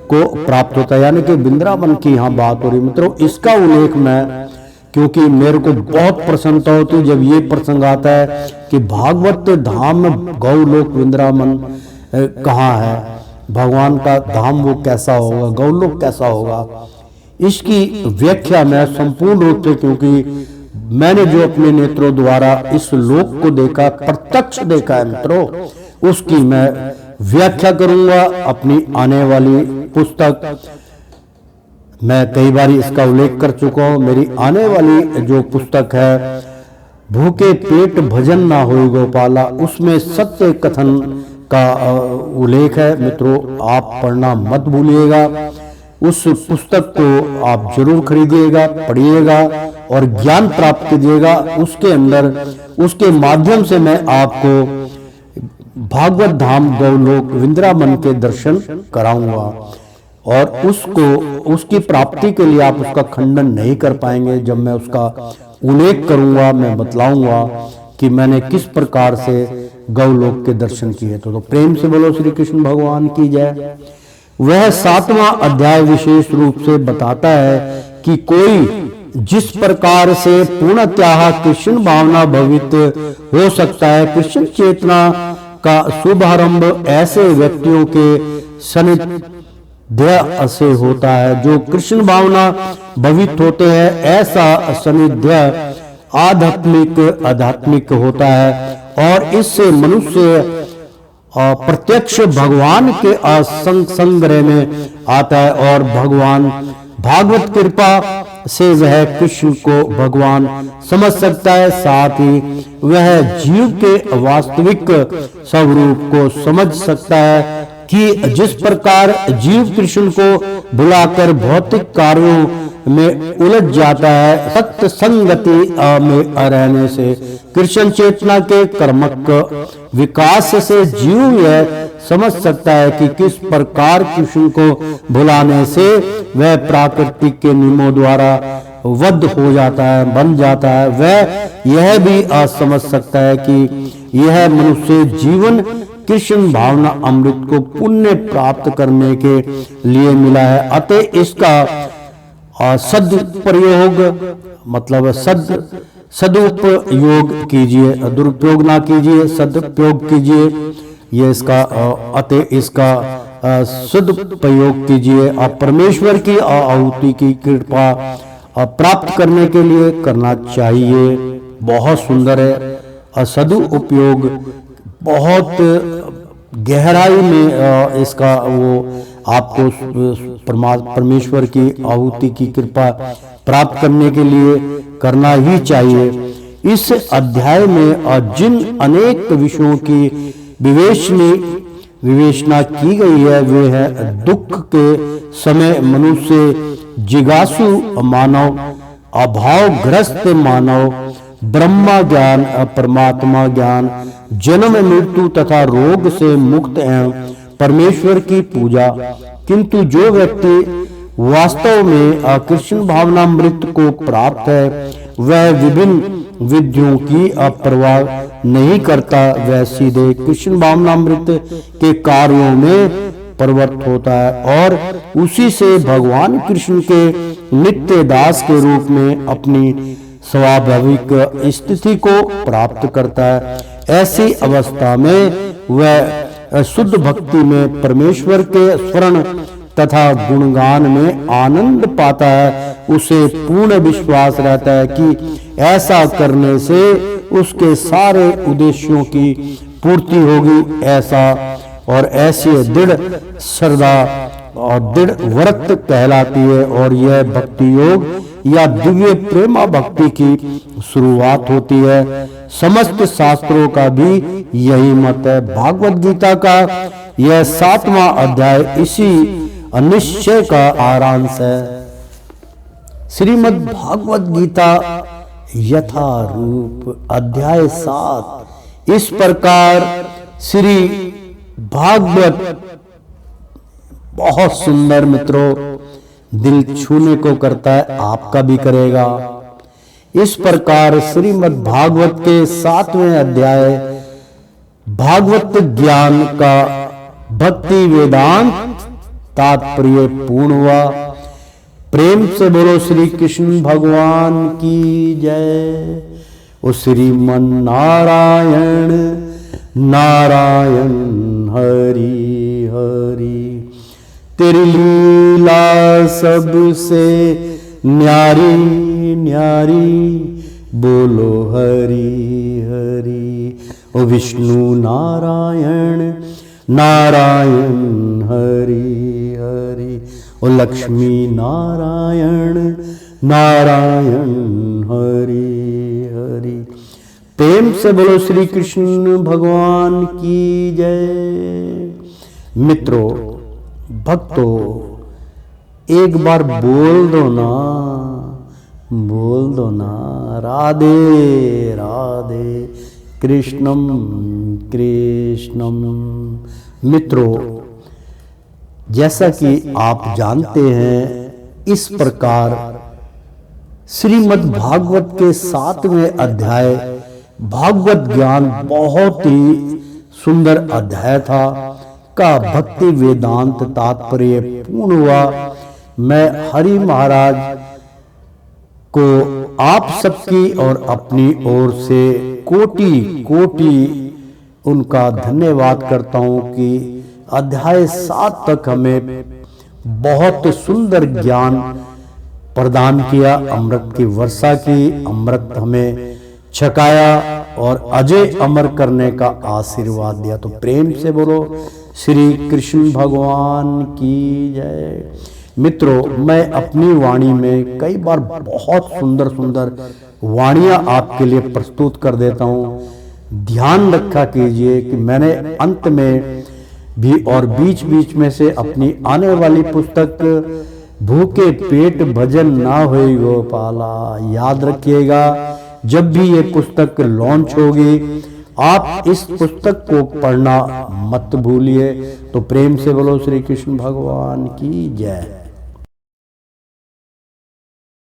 को प्राप्त होता है, यानी कि वृंदावन की यहाँ बात हो रही मित्रों। इसका उल्लेख मैं, क्योंकि मेरे को बहुत प्रसन्नता होती जब ये प्रसंग आता है कि भागवत धाम में गौलोक वृंदावन कहाँ है, भगवान का धाम वो कैसा होगा, गौलोक कैसा होगा, इसकी व्याख्या मैं संपूर्ण रूप से, क्योंकि मैंने जो अपने नेत्रों द्वारा इस लोक को देखा, प्रत्यक्ष देखा है मित्रों, उसकी मैं व्याख्या करूंगा अपनी आने वाली पुस्तक। मैं कई बार इसका उल्लेख कर चुका हूं। मेरी आने वाली जो पुस्तक है भूखे पेट भजन ना हो गोपाला, उसमें सत्य कथन का उल्लेख है मित्रों। आप पढ़ना मत भूलिएगा। उस पुस्तक को आप जरूर खरीदिएगा, पढ़िएगा और ज्ञान प्राप्त कीजिएगा। उसके अंदर, उसके माध्यम से मैं आपको भागवत धाम गौलोक वृंदावन के दर्शन कराऊंगा और उसकी प्राप्ति के लिए आप उसका खंडन नहीं कर पाएंगे। जब मैं उसका उल्लेख करूंगा, मैं बतलाऊंगा कि मैंने किस प्रकार से गौलोक के दर्शन किए। तो प्रेम से बोलो श्री कृष्ण भगवान की जय। वह 7वां अध्याय विशेष रूप से बताता है कि कोई जिस प्रकार से पूर्णतः कृष्ण भावना भवित हो सकता है। कृष्ण चेतना का शुभारंभ ऐसे व्यक्तियों के सानिध्य से होता है जो कृष्ण भावना भवित होते हैं। ऐसा सानिध्य आध्यात्मिक होता है और इससे मनुष्य प्रत्यक्ष भगवान के संग्रह में आता है और भगवान भागवत कृपा से वह कृष्ण को भगवान समझ सकता है। साथ ही वह जीव के वास्तविक स्वरूप को समझ सकता है कि जिस प्रकार जीव कृष्ण को भुलाकर भौतिक कार्यों में उलझ जाता है। सत्य संगति में रहने से कृष्ण चेतना के कर्मक विकास से जीव यह समझ सकता है कि किस प्रकार कृष्ण को भुलाने से वह प्रकृति के नियमों द्वारा वध हो जाता है, बन जाता है। वह यह भी समझ सकता है कि यह मनुष्य जीवन कृष्ण भावना अमृत को पुण्य प्राप्त करने के लिए मिला है। अतः इसका सदुपयोग मतलब सदुपयोग कीजिए, दुरुपयोग ना कीजिए, सदुपयोग कीजिए। ये इसका अतः इसका सदुपयोग कीजिए। आप परमेश्वर की आहुति की कृपा प्राप्त करने के लिए करना चाहिए। बहुत सुंदर है। सदुपयोग बहुत गहराई में इसका वो आपको परमेश्वर की आहुति की कृपा प्राप्त करने के लिए करना ही चाहिए। इस अध्याय में जिन अनेक विषयों की विवेचना की गई है वे है दुख के समय मनुष्य जिज्ञासु मानव, अभावग्रस्त मानव, ब्रह्मा ज्ञान, परमात्मा ज्ञान, जन्म मृत्यु तथा रोग से मुक्त एवं परमेश्वर की पूजा। किंतु जो व्यक्ति वास्तव में कृष्ण भावनामृत को प्राप्त है वह विभिन्न विधियों की परवाह नहीं करता। वह सीधे कृष्ण भावनामृत के कार्यों में प्रवृत्त होता है और उसी से भगवान कृष्ण के नित्य दास के रूप में अपनी स्वाभाविक स्थिति को प्राप्त करता है। ऐसी अवस्था में वह शुद्ध भक्ति में परमेश्वर के स्मरण तथा गुणगान में आनंद पाता है। उसे पूर्ण विश्वास रहता है कि ऐसा करने से उसके सारे उद्देश्यों की पूर्ति होगी। ऐसा और ऐसी दृढ़ श्रद्धा और दृढ़ व्रत कहलाती है और यह भक्ति योग या दिव्य प्रेमा भक्ति की शुरुआत होती है। समस्त शास्त्रों का भी यही मत है। भागवत गीता का यह 7वां अध्याय इसी निश्चय का आरांश है। श्रीमद् भागवत गीता यथा रूप अध्याय 7 इस प्रकार श्री भागवत बहुत सुंदर मित्रों, दिल छूने को करता है, आपका भी करेगा। इस प्रकार श्रीमद् भागवत के 7वें अध्याय भागवत ज्ञान का भक्ति वेदांत तात्पर्य पूर्ण हुआ। प्रेम से बोलो श्री कृष्ण भगवान की जय। ओ श्रीमन नारायण नारायण हरि हरि, तेरी लीला सबसे न्यारी न्यारी, बोलो हरि हरि। ओ विष्णु नारायण नारायण हरि हरि, ओ लक्ष्मी नारायण नारायण हरि हरि। प्रेम से बोलो श्री कृष्ण भगवान की जय। मित्रों भक्तों, एक बार बोल दो ना राधे राधे कृष्णम कृष्णम। मित्रों जैसा कि आप जानते हैं इस प्रकार श्रीमद् भागवत के 7वें अध्याय भागवत ज्ञान बहुत ही सुंदर अध्याय था का भक्ति वेदांत तात्पर्य पूर्ण हुआ। मैं हरि महाराज को आप सबकी और अपनी ओर से कोटि कोटि उनका धन्यवाद करता हूं कि अध्याय 7 तक हमें बहुत सुंदर ज्ञान प्रदान किया, अमृत की वर्षा की, अमृत हमें छकाया और अजय अमर करने का आशीर्वाद दिया। तो प्रेम से बोलो श्री कृष्ण भगवान की जय। मित्रों मैं अपनी वाणी में कई बार बहुत सुंदर सुंदर वाणियां आपके लिए प्रस्तुत कर देता हूं। ध्यान रखा कीजिए कि मैंने अंत में भी और बीच बीच में से अपनी आने वाली पुस्तक भूखे पेट भजन ना होई गोपाला। याद रखिएगा, जब भी ये पुस्तक लॉन्च होगी आप इस पुस्तक को पढ़ना मत भूलिए। तो प्रेम से बोलो श्री कृष्ण भगवान की जय।